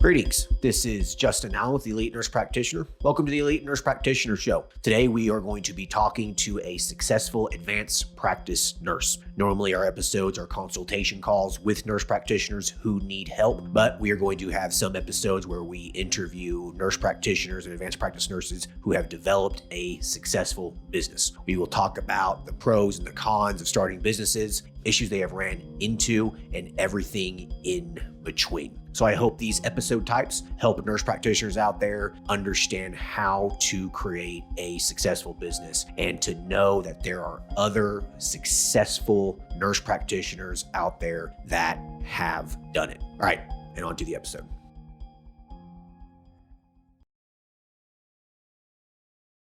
Greetings. This is Justin Allen with the Elite Nurse Practitioner. Welcome to the Elite Nurse Practitioner Show. Today we are going to be talking to a successful advanced practice nurse. Normally our episodes are consultation calls with nurse practitioners who need help, but we are going to have some episodes where we interview nurse practitioners and advanced practice nurses who have developed a successful business. We will talk about the pros and the cons of starting businesses, issues they have ran into, and everything in between. So I hope these episode types help nurse practitioners out there understand how to create a successful business and to know that there are other successful nurse practitioners out there that have done it. All right, and on to the episode.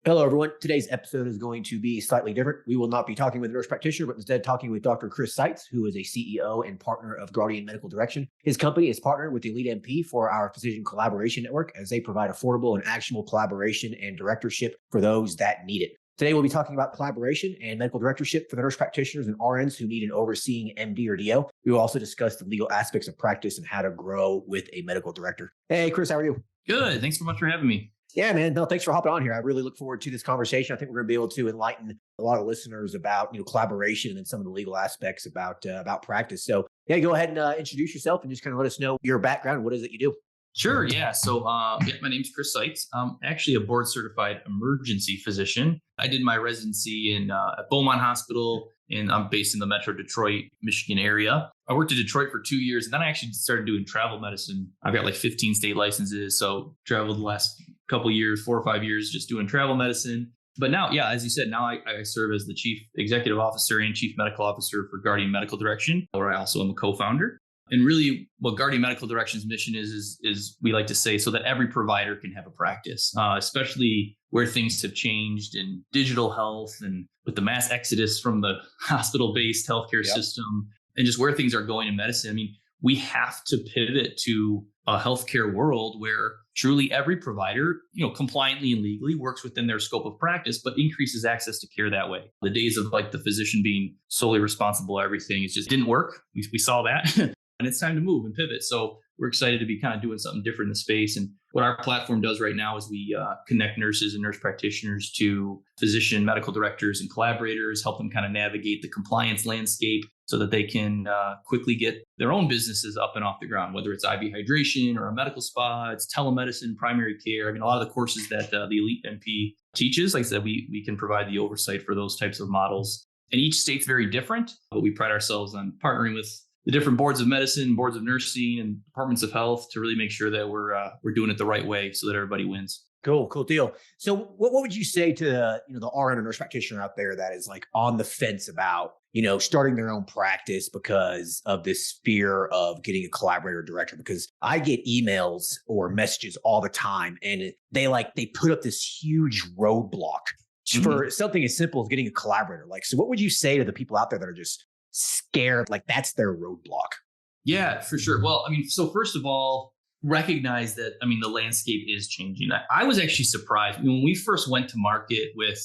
Hello, everyone. Today's episode is going to be slightly different. We will not be talking with a nurse practitioner, but instead talking with Dr. Chris Seitz, who is a CEO and partner of Guardian Medical Direction. His company is partnered with the Elite MP for our Physician Collaboration Network as they provide affordable and actionable collaboration and directorship for those that need it. Today, we'll be talking about collaboration and medical directorship for the nurse practitioners and RNs who need an overseeing MD or DO. We will also discuss the legal aspects of practice and how to grow with a medical director. Hey, Chris, how are you? Good. Thanks so much for having me. Yeah, man. No, thanks for hopping on here. I really look forward to this conversation. I think we're going to be able to enlighten a lot of listeners about, collaboration and some of the legal aspects about practice. So yeah, go ahead and introduce yourself and just kind of let us know your background. What is it you do? Sure. Yeah. So my name's Chris Seitz. I'm actually a board certified emergency physician. I did my residency at Beaumont Hospital, and I'm based in the Metro Detroit, Michigan area. I worked in Detroit for 2 years, and then I actually started doing travel medicine. I've got like 15 state licenses, so traveled the last couple of years, 4 or 5 years, just doing travel medicine. But now, yeah, as you said, now I serve as the Chief Executive Officer and Chief Medical Officer for Guardian Medical Direction, where I also am a co-founder. And really what Guardian Medical Direction's mission is we like to say so that every provider can have a practice, especially where things have changed in digital health and with the mass exodus from the hospital-based healthcare system and just where things are going in medicine. I mean, we have to pivot to a healthcare world where truly every provider, compliantly and legally works within their scope of practice, but increases access to care that way. The days of like the physician being solely responsible for everything, it just didn't work. We saw that. And it's time to move and pivot. So we're excited to be kind of doing something different in the space. And what our platform does right now is we connect nurses and nurse practitioners to physician medical directors and collaborators, help them kind of navigate the compliance landscape so that they can quickly get their own businesses up and off the ground, whether it's IV hydration or a medical spa, it's telemedicine, primary care. I mean, a lot of the courses that the Elite MP teaches, like I said, we can provide the oversight for those types of models. And each state's very different, but we pride ourselves on partnering with the different boards of medicine, boards of nursing, and departments of health to really make sure that we're doing it the right way so that everybody wins. Cool deal. So what would you say to the RN or nurse practitioner out there that is like on the fence about, starting their own practice because of this fear of getting a collaborator director? Because I get emails or messages all the time and they put up this huge roadblock for something as simple as getting a collaborator. So what would you say to the people out there that are just scared, like that's their roadblock? Yeah, for sure. Well, I mean, so first of all, recognize that, the landscape is changing. I was actually surprised when we first went to market with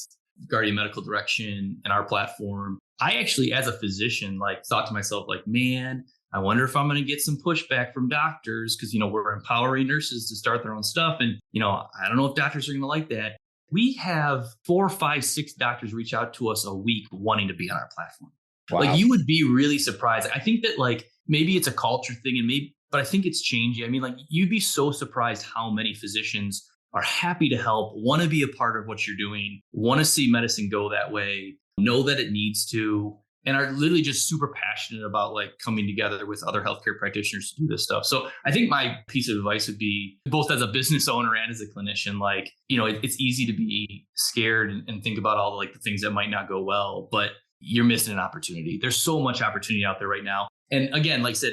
Guardian Medical Direction and our platform. I actually, as a physician, thought to myself, man, I wonder if I'm going to get some pushback from doctors because, we're empowering nurses to start their own stuff. And, I don't know if doctors are going to like that. We have 4, 5, 6 doctors reach out to us a week wanting to be on our platform. Wow. You would be really surprised. I think that maybe it's a culture thing but I think it's changing. You'd be so surprised how many physicians are happy to help, want to be a part of what you're doing, want to see medicine go that way, know that it needs to, and are literally just super passionate about coming together with other healthcare practitioners to do this stuff. So I think my piece of advice would be both as a business owner and as a clinician, it's easy to be scared and think about all the things that might not go well, but you're missing an opportunity. There's so much opportunity out there right now. And again, like I said,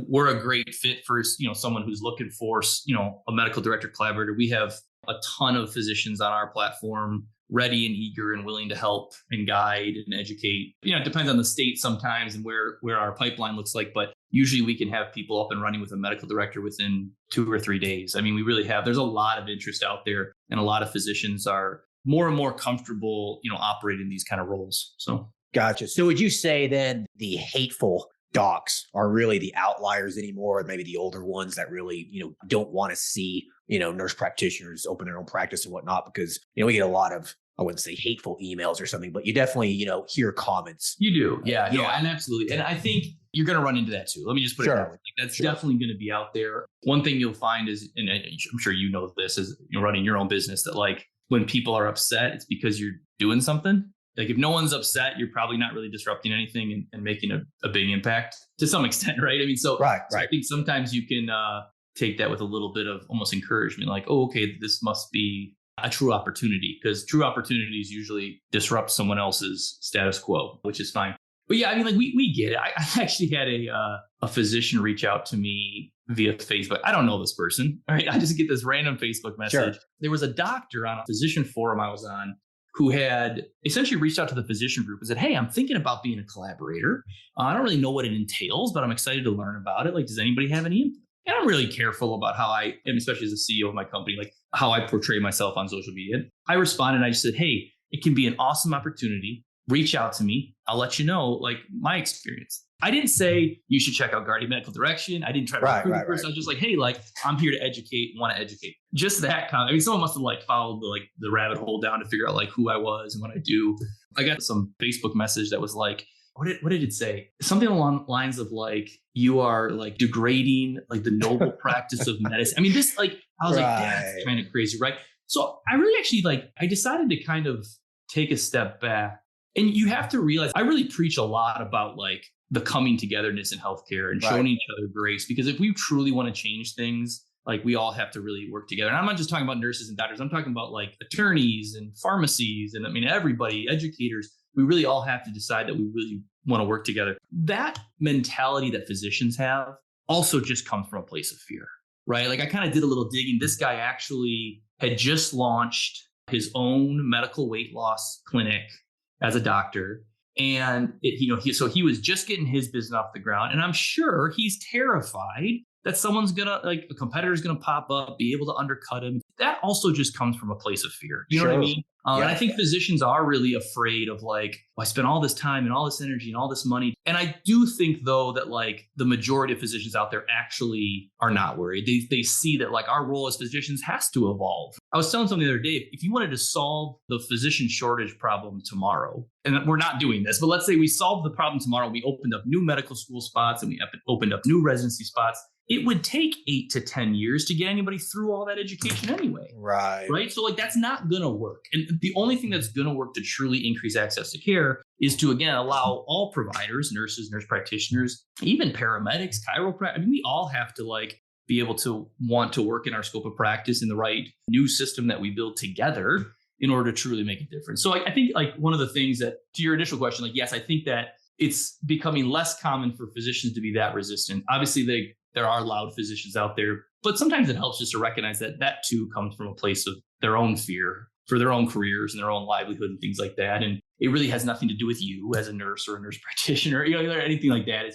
we're a great fit for, someone who's looking for, a medical director collaborator. We have a ton of physicians on our platform, ready and eager and willing to help and guide and educate. It depends on the state sometimes and where our pipeline looks like, but usually we can have people up and running with a medical director within 2 or 3 days. We really have, there's a lot of interest out there and a lot of physicians are more and more comfortable, operating these kind of roles. So. Gotcha. So would you say then the hateful docs are really the outliers anymore. Maybe the older ones that really, don't want to see, nurse practitioners open their own practice and whatnot, because, we get a lot of, I wouldn't say hateful emails or something, but you definitely, hear comments. You do. Yeah. No, and absolutely. And I think you're going to run into that too. Let me just put it that way. Like, that's definitely going to be out there. One thing you'll find is, and I'm sure you know this, is running your own business, that like when people are upset, it's because you're doing something. Like if no one's upset, you're probably not really disrupting anything and making a big impact to some extent, right? I mean, so I think sometimes you can take that with a little bit of almost encouragement, like, oh, okay, this must be a true opportunity, because true opportunities usually disrupt someone else's status quo, which is fine. But yeah, I mean, like we get it. I actually had a physician reach out to me via Facebook. I don't know this person, all right? I just get this random Facebook message. Sure. There was a doctor on a physician forum I was on who had essentially reached out to the physician group and said, hey, I'm thinking about being a collaborator. I don't really know what it entails, but I'm excited to learn about it. Like, does anybody have any input? And I'm really careful about how I am, especially as a CEO of my company, like how I portray myself on social media. I responded and I just said, hey, it can be an awesome opportunity. Reach out to me. I'll let you know, like, my experience. I didn't say you should check out Guardian Medical Direction. I didn't try to recruit the person. I was just like, hey, like, I'm here to educate, want to educate. Just that comment. I mean, someone must have like followed the rabbit hole down to figure out like who I was and what I do. I got some Facebook message that was like, what did it say? Something along the lines of like, you are like degrading like the noble practice of medicine. I mean, this like, I was like, that's kind of crazy, right? So I really actually I decided to kind of take a step back. And you have to realize, I really preach a lot about like the coming togetherness in healthcare and showing each other grace, because if we truly want to change things, like we all have to really work together. And I'm not just talking about nurses and doctors. I'm talking about like attorneys and pharmacies. And I mean, everybody, educators, we really all have to decide that we really want to work together. That mentality that physicians have also just comes from a place of fear, right? Like I kind of did a little digging. This guy actually had just launched his own medical weight loss clinic as a doctor. And so he was just getting his business off the ground. And I'm sure he's terrified that someone's like a competitor's gonna pop up, be able to undercut him. That also just comes from a place of fear. You know what I mean? And I think physicians are really afraid of like, I spent all this time and all this energy and all this money. And I do think though that like the majority of physicians out there actually are not worried. They see that like our role as physicians has to evolve. I was telling someone the other day, if you wanted to solve the physician shortage problem tomorrow, and we're not doing this, but let's say we solved the problem tomorrow, we opened up new medical school spots and we opened up new residency spots. It would take 8 to 10 years to get anybody through all that education anyway. Right. So like that's not going to work. And the only thing that's going to work to truly increase access to care is to, again, allow all providers, nurses, nurse practitioners, even paramedics, chiropractors. I mean, we all have to like be able to want to work in our scope of practice in the right new system that we build together in order to truly make a difference. So I think like one of the things that, to your initial question, like, yes, I think that it's becoming less common for physicians to be that resistant. Obviously, there are loud physicians out there, but sometimes it helps just to recognize that that too comes from a place of their own fear for their own careers and their own livelihood and things like that. And it really has nothing to do with you as a nurse or a nurse practitioner, or anything like that.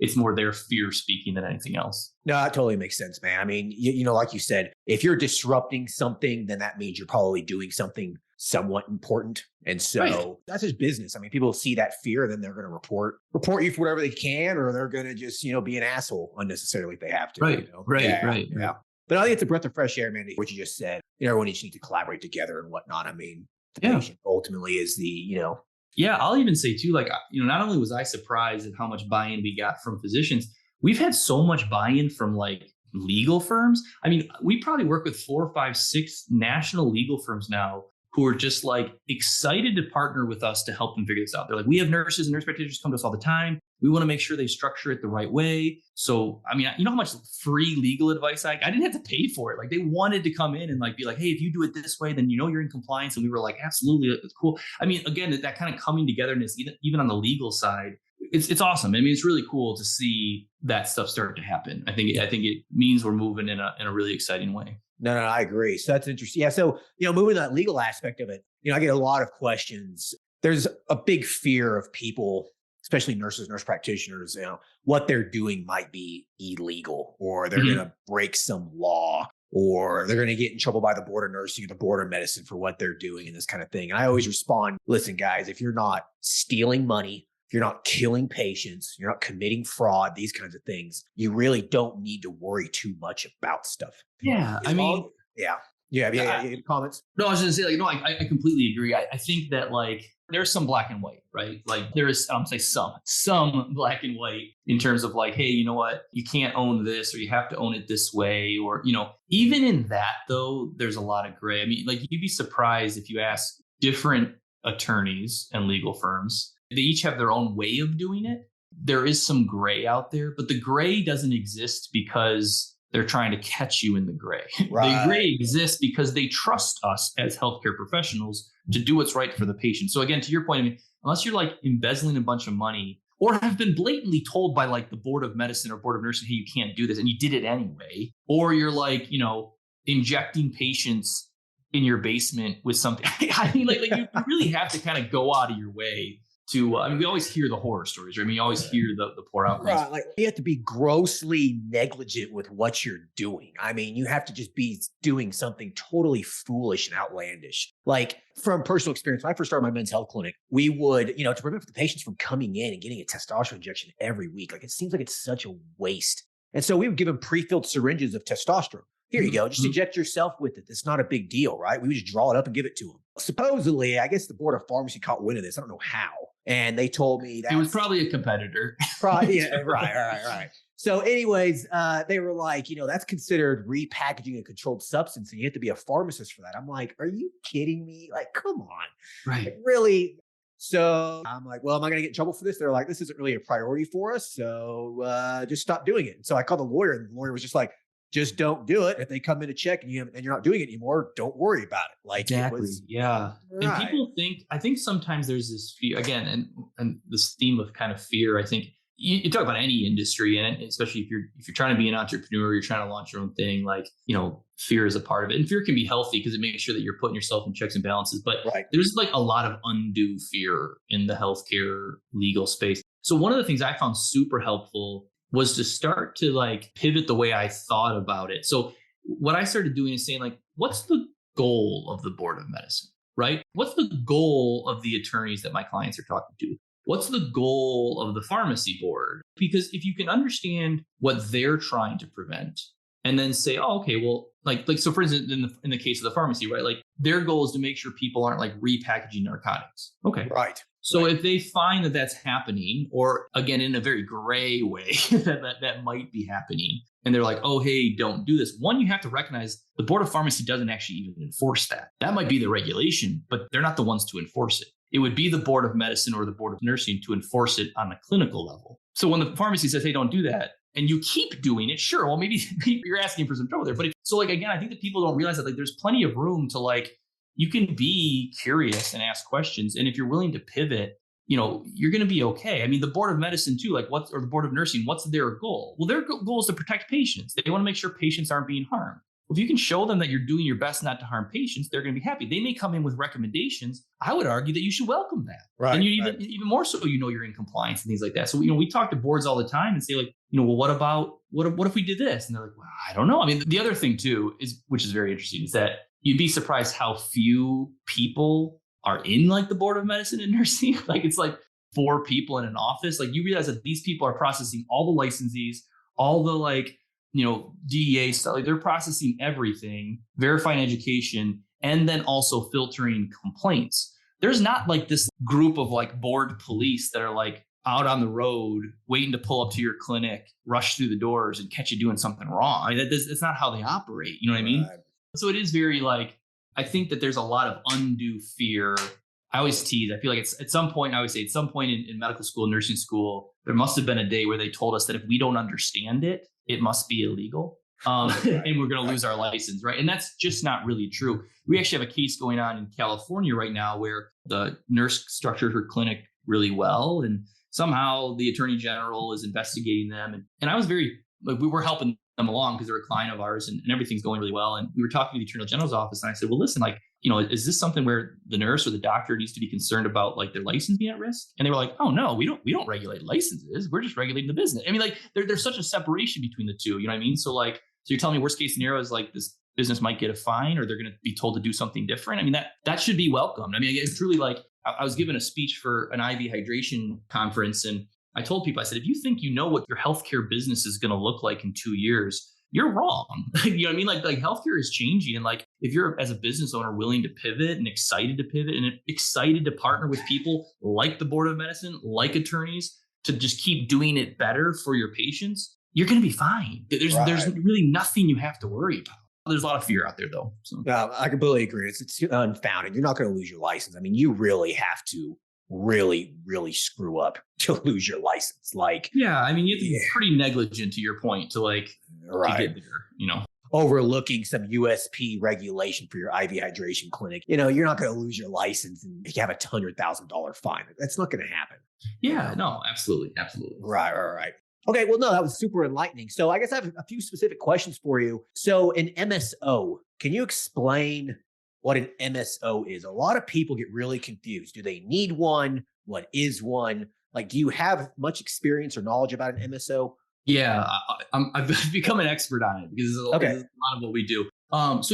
It's more their fear speaking than anything else. No, that totally makes sense, man. I mean, like you said, if you're disrupting something, then that means you're probably doing something somewhat important. And so that's just business. I mean, people see that fear, then they're going to report you for whatever they can, or they're going to just, be an asshole unnecessarily if they have to. Right. Yeah. But I think it's a breath of fresh air, man, what you just said. Everyone just needs to collaborate together and whatnot. I mean, the patient ultimately is the, Yeah, I'll even say too, like, not only was I surprised at how much buy-in we got from physicians, we've had so much buy-in from like legal firms. I mean, we probably work with 4, 5, 6 national legal firms now who are just like excited to partner with us to help them figure this out. They're like, we have nurses and nurse practitioners come to us all the time. We want to make sure they structure it the right way. So, I mean, you know how much free legal advice I didn't have to pay for it. Like they wanted to come in and like be like, hey, if you do it this way, then you're in compliance. And we were like, absolutely, it's cool. I mean, again, that kind of coming togetherness, even on the legal side, it's awesome. I mean, it's really cool to see that stuff start to happen. I think it means we're moving in a really exciting way. No, I agree. So that's interesting. Yeah. So, moving to that legal aspect of it, I get a lot of questions. There's a big fear of people, especially nurses, nurse practitioners, what they're doing might be illegal, or they're going to break some law, or they're going to get in trouble by the board of nursing or the board of medicine for what they're doing and this kind of thing. And I always respond, listen, guys, if you're not stealing money if you're not killing patients, you're not committing fraud, these kinds of things, you really don't need to worry too much about stuff. Yeah. As long, yeah. Yeah. Comments? No, I was going to say, like, no, I completely agree. I think that, like, there's some black and white, right? Like, there is, I'm say some black and white in terms of like, hey, you know what? You can't own this, or you have to own it this way. Or, even in that, though, there's a lot of gray. I mean, like, you'd be surprised if you ask different attorneys and legal firms. They each have their own way of doing it. There is some gray out there, but the gray doesn't exist because they're trying to catch you in the gray. Right. The gray exists because they trust us as healthcare professionals to do what's right for the patient. So again, to your point, I mean, unless you're like embezzling a bunch of money or have been blatantly told by like the board of medicine or board of nursing, hey, you can't do this, and you did it anyway, or you're like, injecting patients in your basement with something. I mean, like you really have to kind of go out of your way to, we always hear the horror stories, right? I mean, you always hear the poor outcomes. Right, like you have to be grossly negligent with what you're doing. I mean, you have to just be doing something totally foolish and outlandish. Like from personal experience, when I first started my men's health clinic, we would, to prevent the patients from coming in and getting a testosterone injection every week. Like it seems like it's such a waste. And so we would give them pre-filled syringes of testosterone. Here you go. Just inject yourself with it. It's not a big deal, right? We would just draw it up and give it to them. Supposedly, I guess the board of pharmacy caught wind of this. I don't know how. And they told me that it was probably a competitor. Probably, yeah, right. So anyways, they were like, that's considered repackaging a controlled substance and you have to be a pharmacist for that. I'm like, are you kidding me? Like, come on. Right. Like, really? So I'm like, well, am I going to get in trouble for this? They're like, this isn't really a priority for us. So just stop doing it. And so I called the lawyer and the lawyer was just like, just don't do it. If they come in to check and you're not doing it anymore, don't worry about it. Like exactly. Yeah. Right. And people I think sometimes there's this fear again, and this theme of kind of fear. I think you talk about any industry, and especially if you're trying to be an entrepreneur, you're trying to launch your own thing, like, fear is a part of it. And fear can be healthy because it makes sure that you're putting yourself in checks and balances. But there's like a lot of undue fear in the healthcare legal space. So one of the things I found super helpful was to start to like pivot the way I thought about it. So what I started doing is saying like, what's the goal of the board of medicine, right? What's the goal of the attorneys that my clients are talking to? What's the goal of the pharmacy board? Because if you can understand what they're trying to prevent and then say, oh, okay, well, like so for instance, in the case of the pharmacy, right? Like their goal is to make sure people aren't like repackaging narcotics. Okay. Right. So if they find that that's happening, or again, in a very gray way, that might be happening, and they're like, oh, hey, don't do this. One, you have to recognize the board of pharmacy doesn't actually even enforce that. That might be the regulation, but they're not the ones to enforce it. It would be the board of medicine or the board of nursing to enforce it on a clinical level. So when the pharmacy says, hey, don't do that, and you keep doing it, sure, well, maybe you're asking for some trouble there. But so like, again, I think that people don't realize that like there's plenty of room to like, you can be curious and ask questions. And if you're willing to pivot, you're going to be okay. I mean, the board of medicine too, like or the board of nursing, what's their goal? Well, their goal is to protect patients. They want to make sure patients aren't being harmed. Well, if you can show them that you're doing your best not to harm patients, they're going to be happy. They may come in with recommendations. I would argue that you should welcome that. Right. And you even more so, you're in compliance and things like that. So, we talk to boards all the time and say like, well, what if we did this? And they're like, well, I don't know. I mean, the other thing too which is very interesting, is that you'd be surprised how few people are in like the board of medicine and nursing. Like it's like 4 people in an office. Like you realize that these people are processing all the licensees, all the like, DEA stuff. Like they're processing everything, verifying education, and then also filtering complaints. There's not like this group of like board police that are like out on the road waiting to pull up to your clinic, rush through the doors and catch you doing something wrong. I mean, that's not how they operate. You know what I mean? Right. So it is very like, I think that there's a lot of undue fear. I always tease. I feel like it's at some point, I always say at some point in medical school, nursing school, there must have been a day where they told us that if we don't understand it, it must be illegal. And we're going to lose our license, right? And that's just not really true. We actually have a case going on in California right now where the nurse structured her clinic really well. And somehow the attorney general is investigating them. And I was we were helping them along because they're a client of ours and everything's going really well. And we were talking to the attorney general's office and I said, well, listen, like, is this something where the nurse or the doctor needs to be concerned about like their license being at risk? And they were like, oh no, we don't regulate licenses. We're just regulating the business. I mean, like there's such a separation between the two, you know what I mean? So like, so you're telling me worst case scenario is like this business might get a fine or they're going to be told to do something different. I mean, that should be welcomed. I mean, it's truly like I was giving a speech for an IV hydration conference, and I told people, I said, if you think you know what your healthcare business is going to look like in 2 years, you're wrong. You know what I mean? Like healthcare is changing. And like, if you're as a business owner willing to pivot and excited to pivot and excited to partner with people like the Board of Medicine, like attorneys, to just keep doing it better for your patients, you're going to be fine. There's really nothing you have to worry about. There's a lot of fear out there though. So. I completely agree. It's unfounded. You're not going to lose your license. I mean, you really have to really, really screw up to lose your license. Like, yeah, I mean, you have to be pretty negligent to your point to like to get there, you know. Overlooking some USP regulation for your IV hydration clinic. You know, you're not going to lose your license and you have a $100,000 fine. That's not going to happen. Yeah, no, absolutely. Absolutely. Right. Okay, well, no, that was super enlightening. So I guess I have a few specific questions for you. So an MSO, can you explain what an MSO is? A lot of people get really confused. Do they need one? What is one? Like, do you have much experience or knowledge about an MSO? Yeah, I've become an expert on it because it's a lot of what we do. So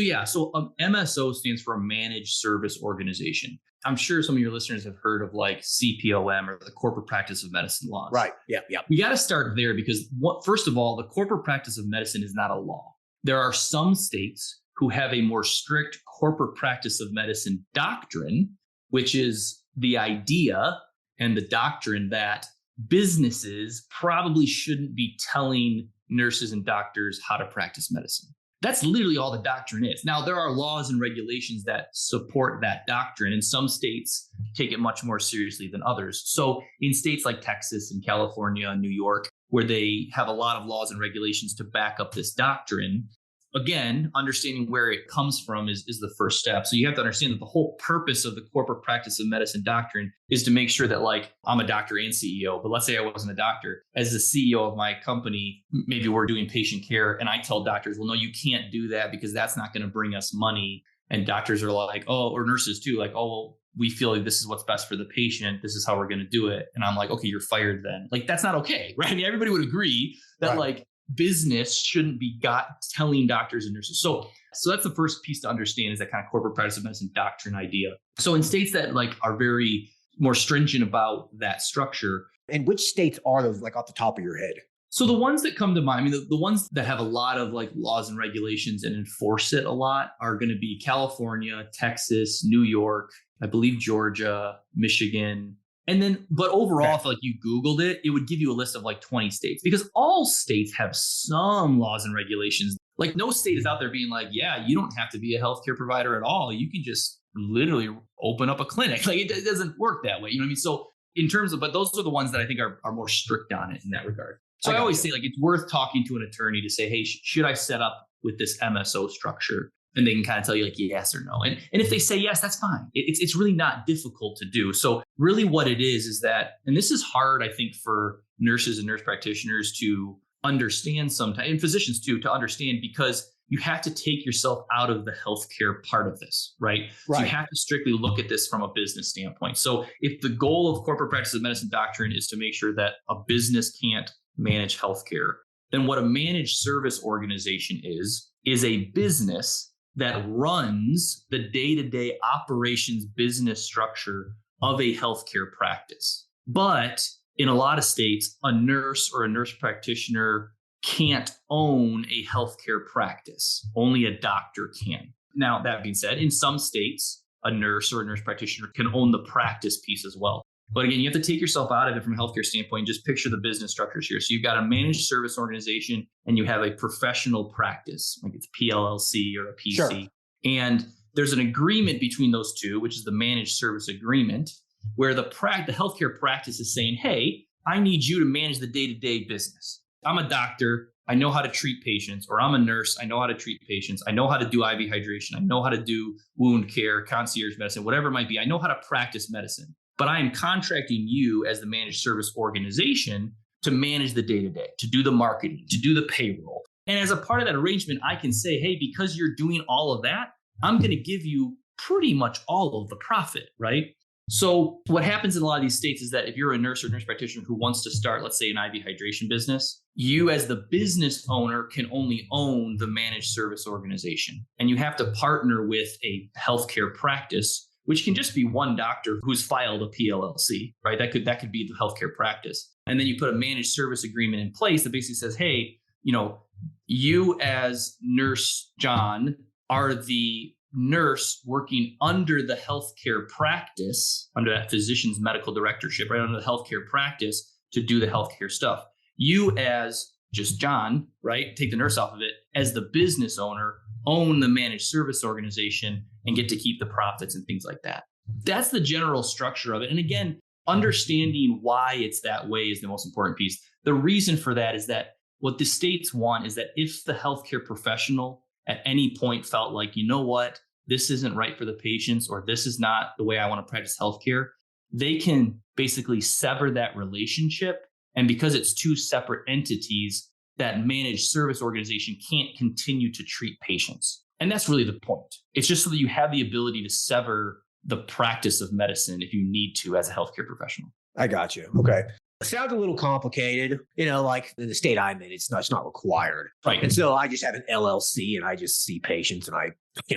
MSO stands for a managed service organization. I'm sure some of your listeners have heard of like CPOM or the corporate practice of medicine laws. Right. Yeah. We got to start there because first of all, the corporate practice of medicine is not a law. There are some states who have a more strict corporate practice of medicine doctrine, which is the idea and the doctrine that businesses probably shouldn't be telling nurses and doctors how to practice medicine. That's literally all the doctrine is. Now, there are laws and regulations that support that doctrine, and some states take it much more seriously than others. So in states like Texas and California and New York, where they have a lot of laws and regulations to back up this doctrine, again, understanding where it comes from is the first step. So you have to understand that the whole purpose of the corporate practice of medicine doctrine is to make sure that, like, I'm a doctor and CEO, but let's say I wasn't a doctor. As the CEO of my company, maybe we're doing patient care and I tell doctors, well, no, you can't do that because that's not going to bring us money. And doctors are like, oh, or nurses too, like, oh, well, we feel like this is what's best for the patient. This is how we're going to do it. And I'm like, okay, you're fired then. Like, that's not okay, right? I mean, everybody would agree that like business shouldn't be telling doctors and nurses. So that's the first piece to understand, is that kind of corporate practice of medicine doctrine idea. So in states that like are very more stringent about that structure. And which states are those, like, off the top of your head? So the ones that come to mind, I mean, the ones that have a lot of like laws and regulations and enforce it a lot are going to be California, Texas, New York, I believe Georgia, Michigan. And then, but overall, if like you Googled it, it would give you a list of like 20 states, because all states have some laws and regulations. Like, no state is out there being like, yeah, you don't have to be a healthcare provider at all. You can just literally open up a clinic. Like, it doesn't work that way. You know what I mean? So in terms of, but those are the ones that I think are more strict on it in that regard. So I always say, like, it's worth talking to an attorney to say, hey, should I set up with this MSO structure? And they can kind of tell you like yes or no. And if they say yes, that's fine. It's really not difficult to do. So really what it is that, and this is hard, I think, for nurses and nurse practitioners to understand sometimes, and physicians too, to understand, because you have to take yourself out of the healthcare part of this, right? So you have to strictly look at this from a business standpoint. So if the goal of corporate practice of medicine doctrine is to make sure that a business can't manage healthcare, then what a managed service organization is a business that runs the day-to-day operations business structure of a healthcare practice. But in a lot of states, a nurse or a nurse practitioner can't own a healthcare practice. Only a doctor can. Now, that being said, in some states, a nurse or a nurse practitioner can own the practice piece as well. But again, you have to take yourself out of it from a healthcare standpoint and just picture the business structures here. So you've got a managed service organization and you have a professional practice, like it's PLLC or a PC. Sure. And there's an agreement between those two, which is the managed service agreement, where the healthcare practice is saying, hey, I need you to manage the day-to-day business. I'm a doctor. I know how to treat patients, or I'm a nurse. I know how to treat patients. I know how to do IV hydration. I know how to do wound care, concierge medicine, whatever it might be. I know how to practice medicine. But I am contracting you as the managed service organization to manage the day-to-day, to do the marketing, to do the payroll. And as a part of that arrangement, I can say, hey, because you're doing all of that, I'm going to give you pretty much all of the profit, right? So what happens in a lot of these states is that if you're a nurse or nurse practitioner who wants to start, let's say, an IV hydration business, you as the business owner can only own the managed service organization. And you have to partner with a healthcare practice which can just be one doctor who's filed a PLLC, right? That could be the healthcare practice. And then you put a managed service agreement in place that basically says, hey, you as Nurse John are the nurse working under the healthcare practice, under that physician's medical directorship, right, under the healthcare practice to do the healthcare stuff. You as just John, right, take the nurse off of it, as the business owner, own the managed service organization and get to keep the profits and things like that. That's the general structure of it. And again, understanding why it's that way is the most important piece. The reason for that is that what the states want is that if the healthcare professional at any point felt like, you know what, this isn't right for the patients, or this is not the way I want to practice healthcare, they can basically sever that relationship. And because it's two separate entities, that managed service organization can't continue to treat patients. And that's really the point. It's just so that you have the ability to sever the practice of medicine if you need to as a healthcare professional. I got you. Okay. It sounds a little complicated, like in the state I'm in, it's not required. Right. And so I just have an LLC and I just see patients and I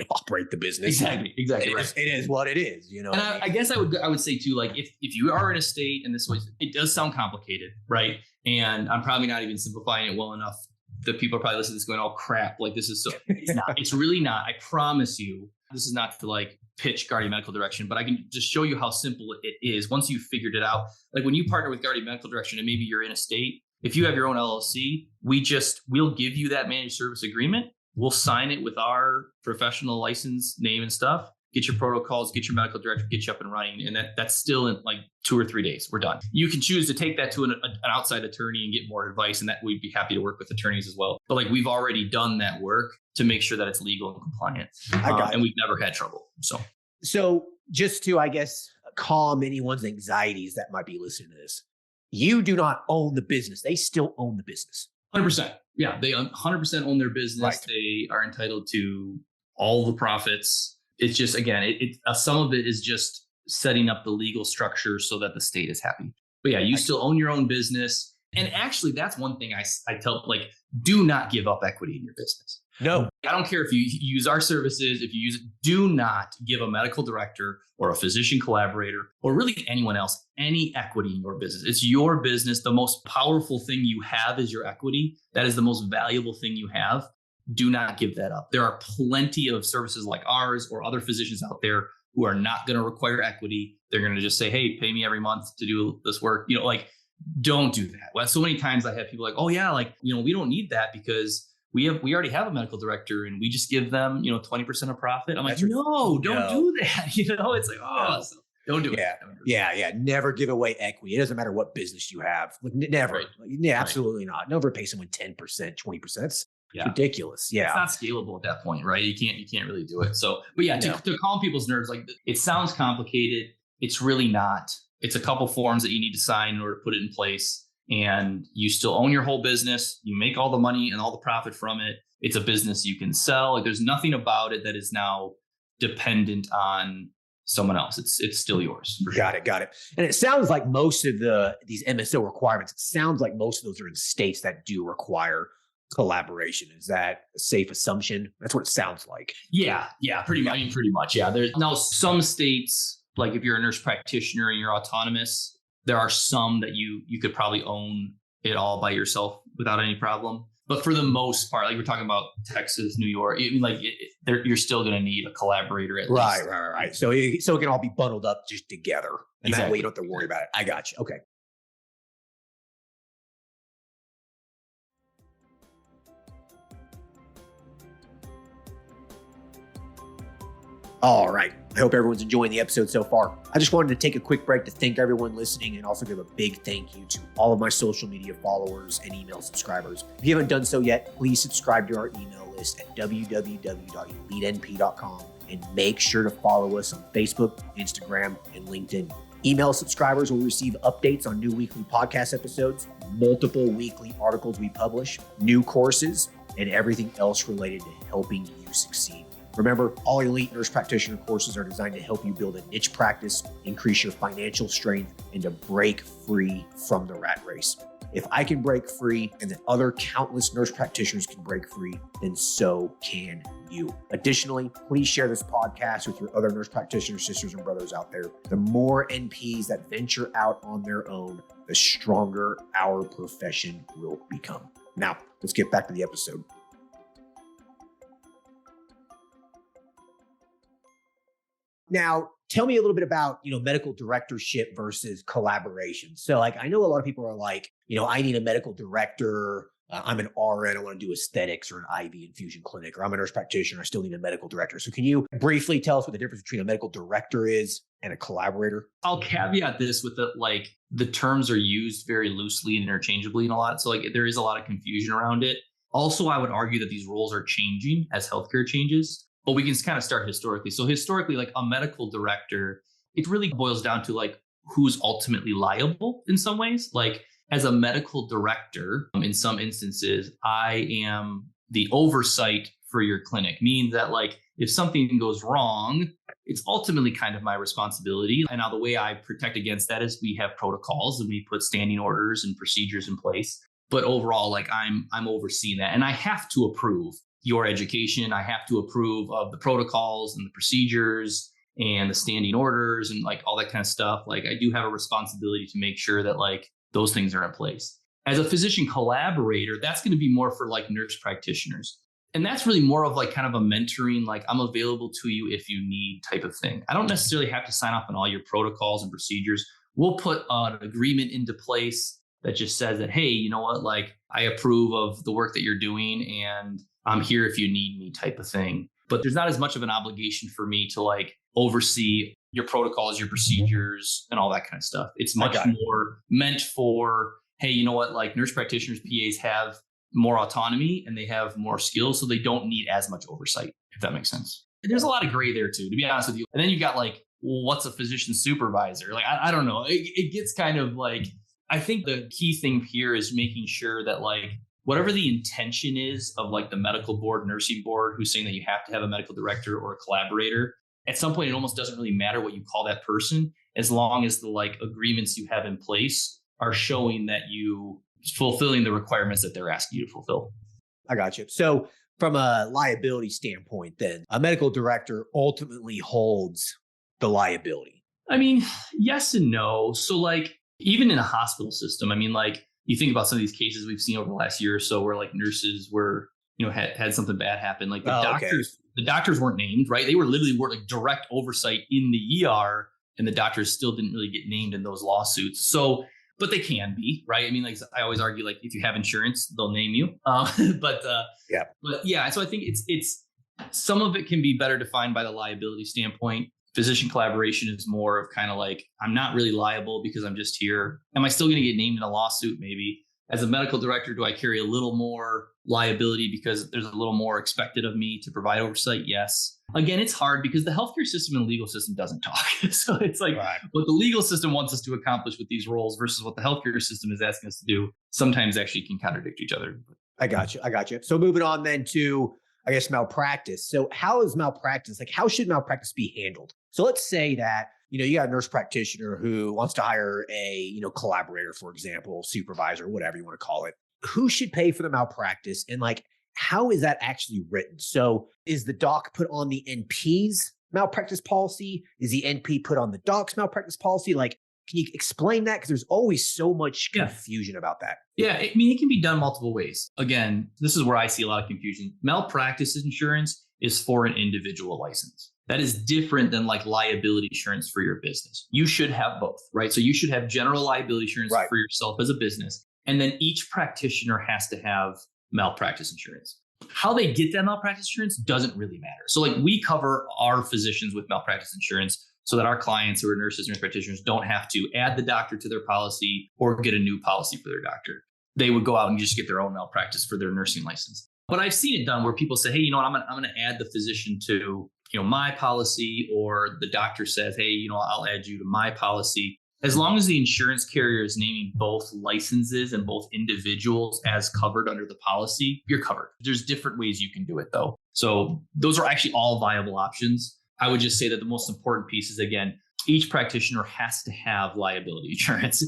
operate the business. Exactly. Right. It is what it is, And I guess I would say too, like if you are in a state, and this was, it does sound complicated, right? And I'm probably not even simplifying it well enough that people are probably listening to this going, oh crap, like this is so, it's not, it's really not. I promise you, this is not to like pitch Guardian Medical Direction, but I can just show you how simple it is once you've figured it out. Like when you partner with Guardian Medical Direction and maybe you're in a state, if you have your own LLC, we'll give you that managed service agreement. We'll sign it with our professional license name and stuff, get your protocols, get your medical director, get you up and running. And that's still in like 2 or 3 days. We're done. You can choose to take that to an outside attorney and get more advice. And that we'd be happy to work with attorneys as well. But like we've already done that work to make sure that it's legal and compliant. And we've never had trouble. So just to, I guess, calm anyone's anxieties that might be listening to this, you do not own the business. They still own the business. 100%. Yeah, they 100% own their business. Right. They are entitled to all the profits. It's just, again, some of it is just setting up the legal structure so that the state is happy. But yeah, you still own your own business. And actually, that's one thing I tell, like, do not give up equity in your business. No. I don't care if you use our services, if you use it, do not give a medical director or a physician collaborator or really anyone else any equity in your business. It's your business. The most powerful thing you have is your equity. That is the most valuable thing you have. Do not give that up. There are plenty of services like ours or other physicians out there who are not going to require equity. They're going to just say, hey, pay me every month to do this work. Don't do that. Well, so many times I have people like, oh yeah, we don't need that because we already have a medical director and we just give them, 20% of profit. I'm like, no, don't do that. It's like, so don't do it. Yeah. Never give away equity. It doesn't matter what business you have. Never. Right. Absolutely not. Never pay someone 10%, 20%. It's ridiculous. Yeah. It's not scalable at that point, right? You can't really do it. So, but yeah, to calm people's nerves, like it sounds complicated. It's really not. It's a couple forms that you need to sign in order to put it in place. And you still own your whole business. You make all the money and all the profit from it. It's a business you can sell. Like there's nothing about it that is now dependent on someone else. It's still yours. For sure. Got it. And it sounds like most of these MSO requirements, it sounds like most of those are in states that do require collaboration. Is that a safe assumption? That's what it sounds like. Yeah, pretty much. I mean, pretty much. Yeah. There's now some states, like if you're a nurse practitioner and you're autonomous, there are some that you could probably own it all by yourself without any problem. But for the most part, like we're talking about Texas, New York, you're still going to need a collaborator at least. Right. So it can all be bundled up just together. And that way you don't have to worry about it. I got you. Okay. All right. I hope everyone's enjoying the episode so far. I just wanted to take a quick break to thank everyone listening and also give a big thank you to all of my social media followers and email subscribers. If you haven't done so yet, please subscribe to our email list at www.elitenp.com and make sure to follow us on Facebook, Instagram, and LinkedIn. Email subscribers will receive updates on new weekly podcast episodes, multiple weekly articles we publish, new courses, and everything else related to helping you succeed. Remember, all elite nurse practitioner courses are designed to help you build a niche practice, increase your financial strength, and to break free from the rat race. If I can break free and that other countless nurse practitioners can break free, then so can you. Additionally, please share this podcast with your other nurse practitioner sisters and brothers out there. The more NPs that venture out on their own, the stronger our profession will become. Now, let's get back to the episode. Now, tell me a little bit about, medical directorship versus collaboration. So I know a lot of people are like, I need a medical director. I'm an RN. I want to do aesthetics or an IV infusion clinic, or I'm a nurse practitioner. I still need a medical director. So can you briefly tell us what the difference between a medical director is and a collaborator? I'll caveat this with the terms are used very loosely and interchangeably in a lot. So there is a lot of confusion around it. Also, I would argue that these roles are changing as healthcare changes. But we can kind of start historically. So historically, a medical director, it really boils down to who's ultimately liable in some ways. As a medical director, in some instances, I am the oversight for your clinic, meaning that if something goes wrong, it's ultimately kind of my responsibility. And now the way I protect against that is we have protocols and we put standing orders and procedures in place. But overall, I'm overseeing that, and I have to approve your education. I have to approve of the protocols and the procedures and the standing orders and all that kind of stuff. I do have a responsibility to make sure that those things are in place. As a physician collaborator, that's going to be more for nurse practitioners. And that's really more of kind of a mentoring, I'm available to you if you need type of thing. I don't necessarily have to sign off on all your protocols and procedures. We'll put an agreement into place that just says that, hey, you know what, I approve of the work that you're doing and I'm here if you need me type of thing. But there's not as much of an obligation for me to oversee your protocols, your procedures, and all that kind of stuff. It's much more meant for, hey, you know what, nurse practitioners, PAs have more autonomy and they have more skills, so they don't need as much oversight, if that makes sense. And there's a lot of gray there too, to be honest with you. And then you got well, what's a physician supervisor? I don't know. It gets kind of I think the key thing here is making sure that whatever the intention is of the medical board, nursing board, who's saying that you have to have a medical director or a collaborator, at some point, it almost doesn't really matter what you call that person, as long as the agreements you have in place are showing that you fulfilling the requirements that they're asking you to fulfill. I got you. So from a liability standpoint, then a medical director ultimately holds the liability. I mean, yes and no. So even in a hospital system, you think about some of these cases we've seen over the last year or so where nurses were, had something bad happen. The doctors weren't named, right? They were direct oversight in the ER, and the doctors still didn't really get named in those lawsuits. So, but they can be, right? I always argue, if you have insurance, they'll name you. But yeah. So I think it's some of it can be better defined by the liability standpoint. Physician collaboration is more of kind of I'm not really liable because I'm just here. Am I still going to get named in a lawsuit? Maybe. As a medical director, do I carry a little more liability because there's a little more expected of me to provide oversight? Yes. Again, it's hard because the healthcare system and the legal system doesn't talk. So it's what the legal system wants us to accomplish with these roles versus what the healthcare system is asking us to do sometimes actually can contradict each other. I got you. So moving on then to, I guess, malpractice. So how is malpractice, how should malpractice be handled? So let's say that, you got a nurse practitioner who wants to hire a, collaborator, for example, supervisor, whatever you want to call it. Who should pay for the malpractice? And how is that actually written? So is the doc put on the NP's malpractice policy? Is the NP put on the doc's malpractice policy? Can you explain that? Because there's always so much confusion about that. Yeah, it can be done multiple ways. Again, this is where I see a lot of confusion. Malpractice insurance is for an individual license. That is different than liability insurance for your business. You should have both, right? So you should have general liability insurance for yourself as a business. And then each practitioner has to have malpractice insurance. How they get that malpractice insurance doesn't really matter. So we cover our physicians with malpractice insurance so that our clients who are nurses and nurse practitioners don't have to add the doctor to their policy or get a new policy for their doctor. They would go out and just get their own malpractice for their nursing license. But I've seen it done where people say, hey, I'm going to add the physician to my policy, or the doctor says, hey, I'll add you to my policy. As long as the insurance carrier is naming both licenses and both individuals as covered under the policy, you're covered. There's different ways you can do it though. So those are actually all viable options. I would just say that the most important piece is, again, each practitioner has to have liability insurance.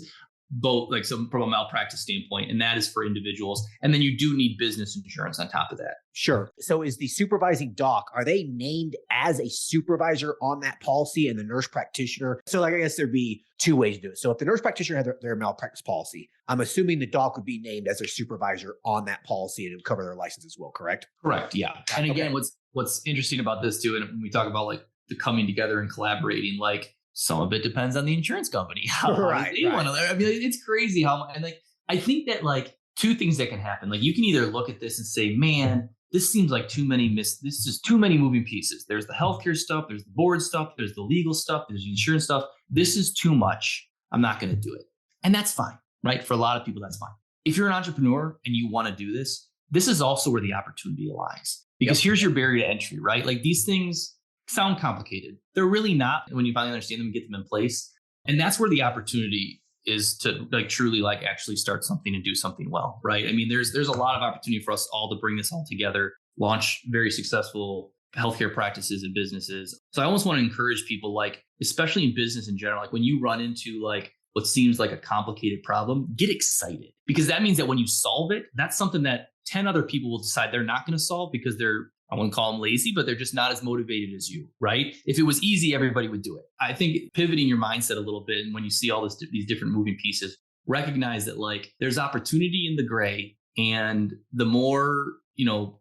both like some from a malpractice standpoint, and that is for individuals. And then you do need business insurance on top of that. Sure. So is the supervising doc, are they named as a supervisor on that policy and the nurse practitioner? So like, I guess there'd be two ways to do it. So if the nurse practitioner had their malpractice policy, I'm assuming the doc would be named as their supervisor on that policy and it would cover their license as well, correct? Correct. Yeah. And again, what's interesting about this too, and when we talk about like the coming together and collaborating, like some of it depends on the insurance company. Right. I mean, it's crazy how much, and like, I think that like two things that can happen. Like you can either look at this and say, man, this seems like this is too many moving pieces. There's the healthcare stuff, there's the board stuff, there's the legal stuff, there's the insurance stuff. This is too much. I'm not going to do it. And that's fine, right? For a lot of people, that's fine. If you're an entrepreneur and you want to do this, this is also where the opportunity lies. Because here's your barrier to entry, right? Like these things sound complicated. They're really not when you finally understand them and get them in place. And that's where the opportunity is to like truly like actually start something and do something well, right? I mean, there's a lot of opportunity for us all to bring this all together, launch very successful healthcare practices and businesses. So I almost want to encourage people, like, especially in business in general, like when you run into like what seems like a complicated problem, get excited, because that means that when you solve it, that's something that 10 other people will decide they're not going to solve because I wouldn't call them lazy, but they're just not as motivated as you, right? If it was easy, everybody would do it. I think pivoting your mindset a little bit, and when you see all these different moving pieces, recognize that like there's opportunity in the gray, and the more,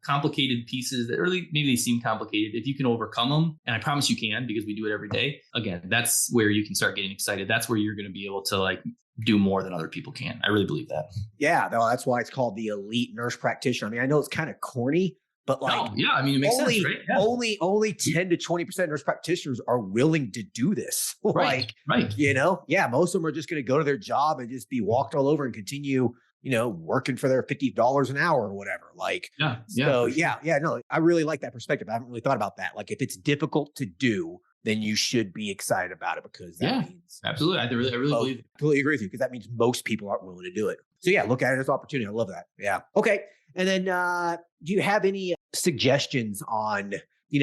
complicated pieces that really maybe they seem complicated, if you can overcome them, and I promise you can, because we do it every day. Again, that's where you can start getting excited. That's where you're going to be able to like do more than other people can. I really believe that. Yeah, that's why it's called the elite nurse practitioner. I mean, I know it's kind of corny, but like, I mean, it makes sense, right? Yeah. Only 10 to 20% nurse practitioners are willing to do this. Right. Most of them are just going to go to their job and just be walked all over and continue, working for their $50 an hour or whatever. I really like that perspective. I haven't really thought about that. Like if it's difficult to do, then you should be excited about it, because that means absolutely. I really believe it. Completely agree with you, because that means most people aren't willing to do it. So look at it as an opportunity. I love that. Yeah. Okay. And then do you have any suggestions on,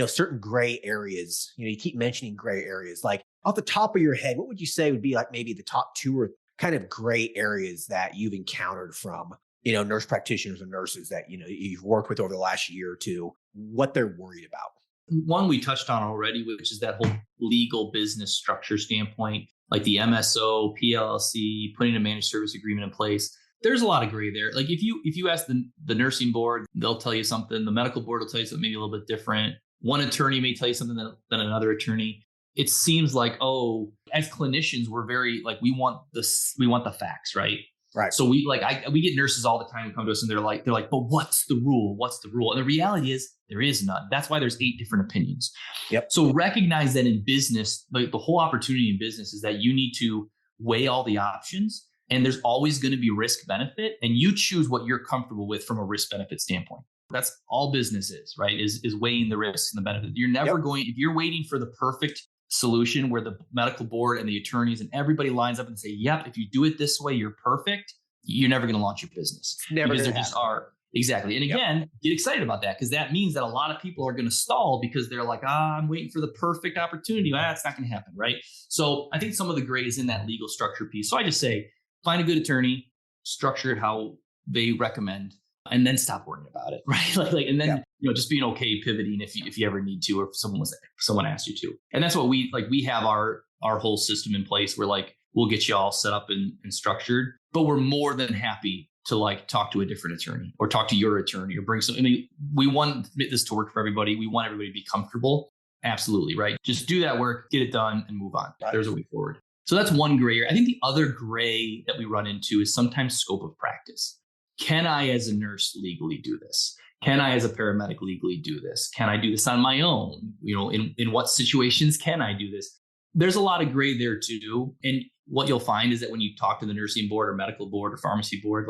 certain gray areas? You keep mentioning gray areas. Like off the top of your head, what would you say would be like maybe the top two or kind of gray areas that you've encountered from, nurse practitioners and nurses that, you've worked with over the last year or two, what they're worried about? One we touched on already, which is that whole legal business structure standpoint, like the MSO, PLLC, putting a managed service agreement in place. There's a lot of gray there. Like if you ask the nursing board, they'll tell you something. The medical board will tell you something maybe a little bit different. One attorney may tell you something than another attorney. It seems like, as clinicians, we're very like, we want the facts, right? Right. So we get nurses all the time who come to us and they're like, but what's the rule? What's the rule? And the reality is there is none. That's why there's 8 different opinions. Yep. So recognize that in business, like the whole opportunity in business is that you need to weigh all the options, and there's always going to be risk benefit, and you choose what you're comfortable with from a risk benefit standpoint. That's all business is, right? Is weighing the risks and the benefits. You're never if you're waiting for the perfect solution where the medical board and the attorneys and everybody lines up and say, yep, if you do it this way, you're perfect, you're never going to launch your business. Never, because there just are. Exactly. And again, get excited about that, because that means that a lot of people are going to stall because they're like, I'm waiting for the perfect opportunity. Well, that's not going to happen, right? So I think some of the gray is in that legal structure piece. So I just say, find a good attorney, structure it how they recommend, and then stop worrying about it, right? And then just being okay pivoting if you ever need to, or if someone asks you to. And that's what we have our whole system in place where we'll get you all set up and structured, but we're more than happy to talk to a different attorney or talk to your attorney or bring some. I mean, we want this to work for everybody. We want everybody to be comfortable. Absolutely, right? Just do that work, get it done, and move on. Right. There's a way forward. So that's one gray area. I think the other gray that we run into is sometimes scope of practice. Can I, as a nurse, legally do this? Can I, as a paramedic, legally do this? Can I do this on my own? In what situations can I do this? There's a lot of gray there too. And what you'll find is that when you talk to the nursing board or medical board or pharmacy board,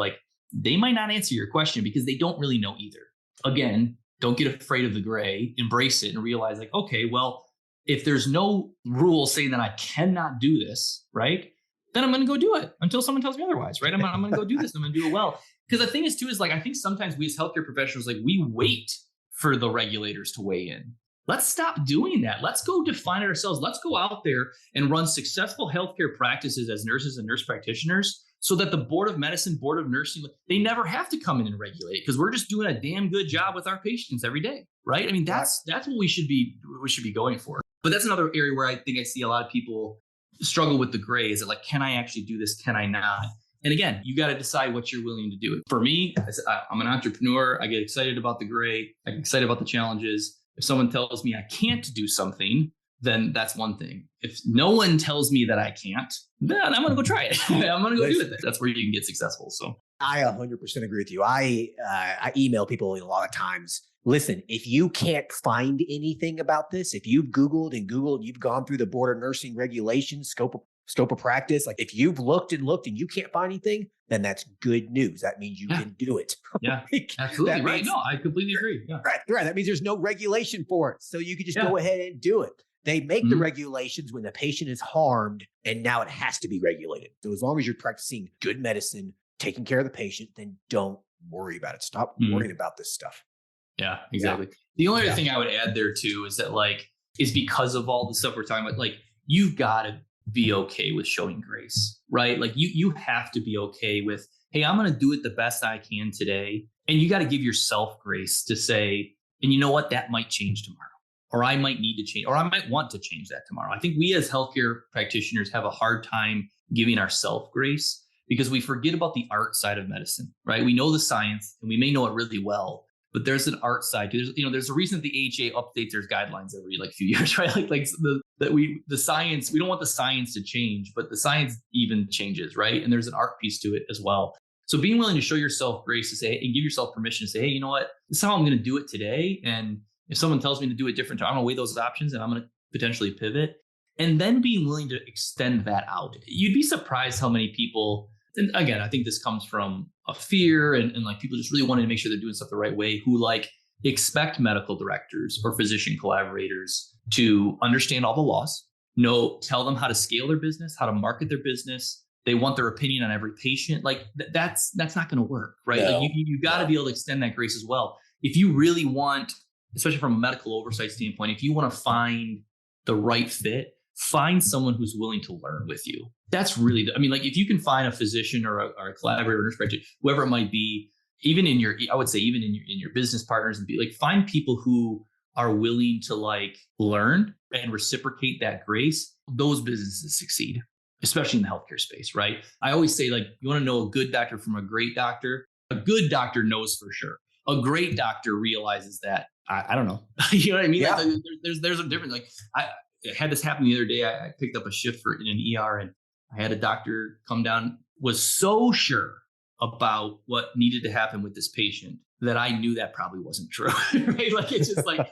they might not answer your question because they don't really know either. Again, don't get afraid of the gray, embrace it and realize okay, well, if there's no rule saying that I cannot do this, right, then I'm going to go do it until someone tells me otherwise, right? I'm going to go do this. I'm going to do it well. Because the thing is too, is I think sometimes we as healthcare professionals, we wait for the regulators to weigh in. Let's stop doing that. Let's go define it ourselves. Let's go out there and run successful healthcare practices as nurses and nurse practitioners so that the board of medicine, board of nursing, they never have to come in and regulate it because we're just doing a damn good job with our patients every day, right? I mean, that's what we should be going for. But that's another area where I think I see a lot of people struggle with the gray. Is it like, can I actually do this? Can I not? And again, you got to decide what you're willing to do. For me, I'm an entrepreneur. I get excited about the gray. I get excited about the challenges. If someone tells me I can't do something, then that's one thing. If no one tells me that I can't, then I'm going to go try it. I'm going to go do it. That's where you can get successful. So I 100% agree with you. I email people a lot of times. Listen, if you can't find anything about this, if you've Googled and you've gone through the Board of Nursing regulations, scope of practice, like if you've looked and you can't find anything, then that's good news. That means you can do it. Yeah, absolutely. Right. No, I completely agree. Yeah. Right. That means there's no regulation for it. So you can just go ahead and do it. They make the regulations when the patient is harmed, and now it has to be regulated. So as long as you're practicing good medicine, taking care of the patient, then don't worry about it. Stop worrying about this stuff. Yeah, exactly. Yeah. The only other thing I would add there too is that is because of all the stuff we're talking about, you've got to be okay with showing grace, right? Like you have to be okay with, hey, I'm going to do it the best I can today. And you got to give yourself grace to say, and you know what, that might change tomorrow, or I might need to change, or I might want to change that tomorrow. I think we as healthcare practitioners have a hard time giving ourselves grace because we forget about the art side of medicine, right? We know the science and we may know it really well, but there's an art side too. There's a reason that the AHA updates their guidelines every few years, right? The science, we don't want the science to change, but the science even changes, right? And there's an art piece to it as well. So being willing to show yourself grace to say, and give yourself permission to say, hey, you know what? This is how I'm going to do it today. And if someone tells me to do it different, I'm going to weigh those options and I'm going to potentially pivot. And then being willing to extend that out. You'd be surprised how many people, and again, I think this comes from a fear and people just really wanting to make sure they're doing stuff the right way, who expect medical directors or physician collaborators to understand all the laws, tell them how to scale their business, how to market their business. They want their opinion on every patient. That's not going to work, right? No. You got to be able to extend that grace as well. If you really want, especially from a medical oversight standpoint, if you want to find the right fit, find someone who's willing to learn with you. That's really, if you can find a physician or a collaborator, nurse practitioner, whoever it might be, even in your business partners, and be find people who are willing to learn and reciprocate that grace. Those businesses succeed, especially in the healthcare space, right? I always say, you want to know a good doctor from a great doctor. A good doctor knows for sure. A great doctor realizes that. I don't know. You know what I mean? Yeah. There's a difference. I had this happen the other day. I picked up a shift in an ER, and I had a doctor come down, was so sure about what needed to happen with this patient that I knew that probably wasn't true. Right? It's just I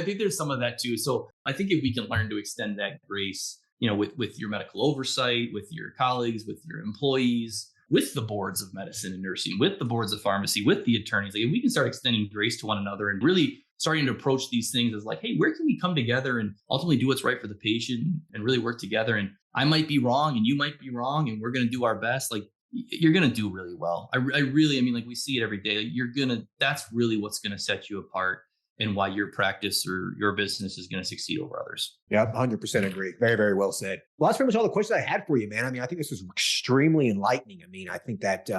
think there's some of that too. So I think if we can learn to extend that grace, with your medical oversight, with your colleagues, with your employees, with the boards of medicine and nursing, with the boards of pharmacy, with the attorneys, if we can start extending grace to one another and really starting to approach these things as hey, where can we come together and ultimately do what's right for the patient and really work together? And I might be wrong and you might be wrong, and we're going to do our best. You're going to do really well. I really, we see it every day. That's really what's going to set you apart and why your practice or your business is going to succeed over others. Yeah, 100% agree. Very, very well said. Well, that's pretty much all the questions I had for you, man. I think this was extremely enlightening. I think that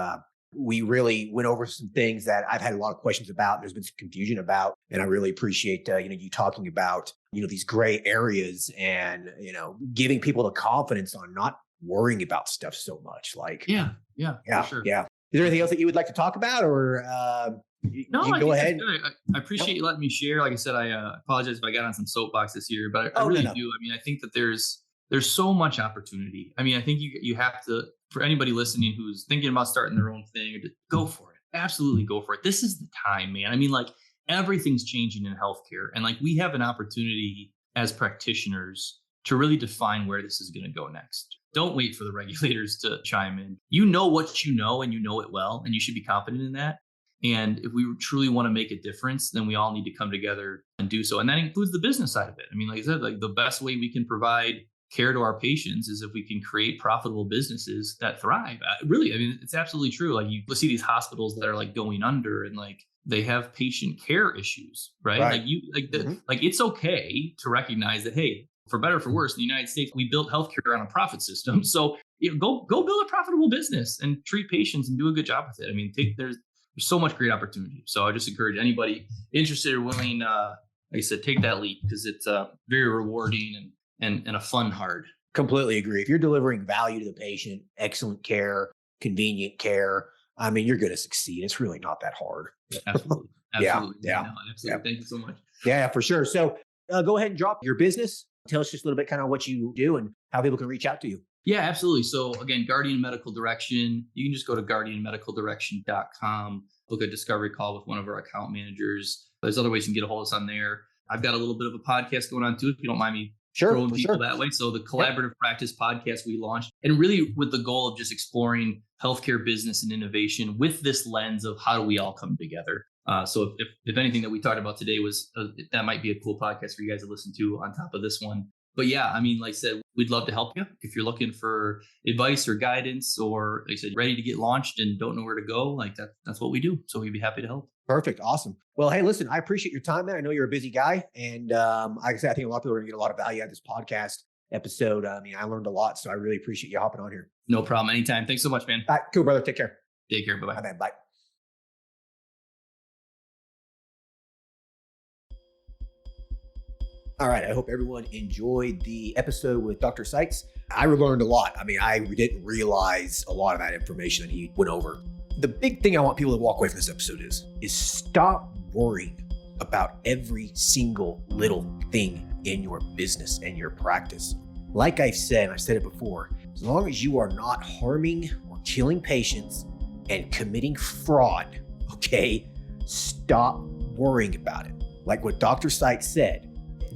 we really went over some things that I've had a lot of questions about. There's been some confusion about, and I really appreciate you talking about these gray areas and giving people the confidence on not worrying about stuff so much. Yeah, for sure. Yeah. Is there anything else that you would like to talk about, or no? You go ahead. I appreciate you letting me share. Like I said, I apologize if I got on some soapbox this year, but I really do. I think that there's so much opportunity. I think you have to, for anybody listening who's thinking about starting their own thing, or to go for it. Absolutely go for it. This is the time, man. Everything's changing in healthcare, and we have an opportunity as practitioners to really define where this is going to go next. Don't wait for the regulators to chime in. You know what you know, and you know it well, and you should be confident in that. And if we truly want to make a difference, then we all need to come together and do so. And that includes the business side of it. Like I said, the best way we can provide care to our patients is if we can create profitable businesses that thrive. Really, it's absolutely true. You see these hospitals that are going under, and they have patient care issues, right? It's okay to recognize that, hey, for better or for worse, in the United States, we built healthcare on a profit system. So go build a profitable business and treat patients and do a good job with it. I mean, there's so much great opportunity. So I just encourage anybody interested or willing, like I said, take that leap, because it's very rewarding and a fun hard. Completely agree. If you're delivering value to the patient, excellent care, convenient care, I mean, you're going to succeed. It's really not that hard. Absolutely. Yeah. No, absolutely. Thank you so much. Yeah, for sure. So go ahead and drop your business. Tell us just a little bit kind of what you do and how people can reach out to you. Yeah, absolutely. So again, Guardian Medical Direction, you can just go to guardianmedicaldirection.com, book a discovery call with one of our account managers. There's other ways you can get a hold of us on there. I've got a little bit of a podcast going on too, if you don't mind me throwing people that way. So the Collaborative Practice podcast we launched, and really with the goal of just exploring healthcare business and innovation with this lens of how do we all come together. So if anything that we talked about today was, that might be a cool podcast for you guys to listen to on top of this one. But yeah, I mean, like I said, we'd love to help you. If you're looking for advice or guidance, or like I said, ready to get launched and don't know where to go, like that's what we do. So we'd be happy to help. Perfect. Awesome. Well, hey, listen, I appreciate your time, man. I know you're a busy guy. And like I said, I think a lot of people are going to get a lot of value out of this podcast episode. I mean, I learned a lot, so I really appreciate you hopping on here. No problem. Anytime. Thanks so much, man. All right, cool, brother. Take care. Take care. Bye-bye. Bye, man. Bye. All right. I hope everyone enjoyed the episode with Dr. Seitz. I learned a lot. I mean, I didn't realize a lot of that information that he went over. The big thing I want people to walk away from this episode is stop worrying about every single little thing in your business and your practice. Like I've said it before, as long as you are not harming or killing patients and committing fraud, okay, stop worrying about it. Like what Dr. Seitz said,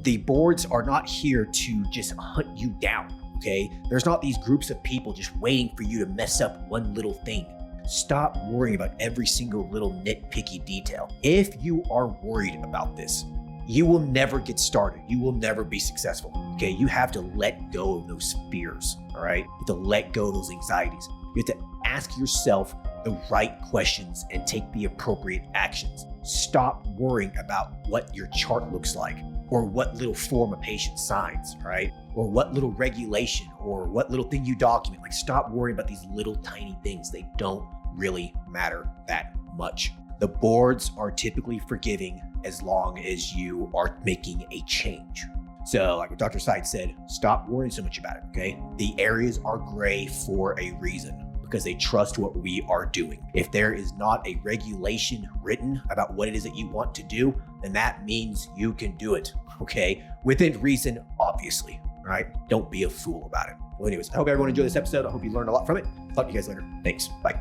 the boards are not here to just hunt you down, okay? There's not these groups of people just waiting for you to mess up one little thing. Stop worrying about every single little nitpicky detail. If you are worried about this, you will never get started. You will never be successful, okay? You have to let go of those fears, all right? You have to let go of those anxieties. You have to ask yourself the right questions and take the appropriate actions. Stop worrying about what your chart looks like, or what little form a patient signs, right? Or what little regulation, or what little thing you document. Like, stop worrying about these little tiny things. They don't really matter that much. The boards are typically forgiving as long as you are making a change. So like what Dr. Seitz said, stop worrying so much about it, okay? The areas are gray for a reason, because they trust what we are doing. If there is not a regulation written about what it is that you want to do, then that means you can do it, okay? Within reason, obviously, right? Don't be a fool about it. Well, anyways, I hope everyone enjoyed this episode. I hope you learned a lot from it. Talk to you guys later. Thanks. Bye.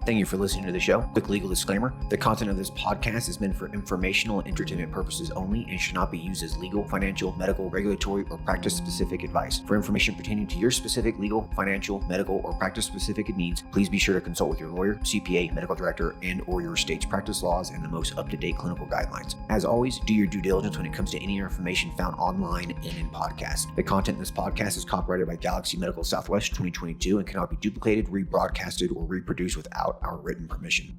Thank you for listening to the show. Quick legal disclaimer. The content of this podcast is meant for informational and entertainment purposes only and should not be used as legal, financial, medical, regulatory, or practice-specific advice. For information pertaining to your specific legal, financial, medical, or practice-specific needs, please be sure to consult with your lawyer, CPA, medical director, and or your state's practice laws and the most up-to-date clinical guidelines. As always, do your due diligence when it comes to any information found online and in podcasts. The content in this podcast is copyrighted by Galaxy Medical Southwest 2022 and cannot be duplicated, rebroadcasted, or reproduced without our written permission.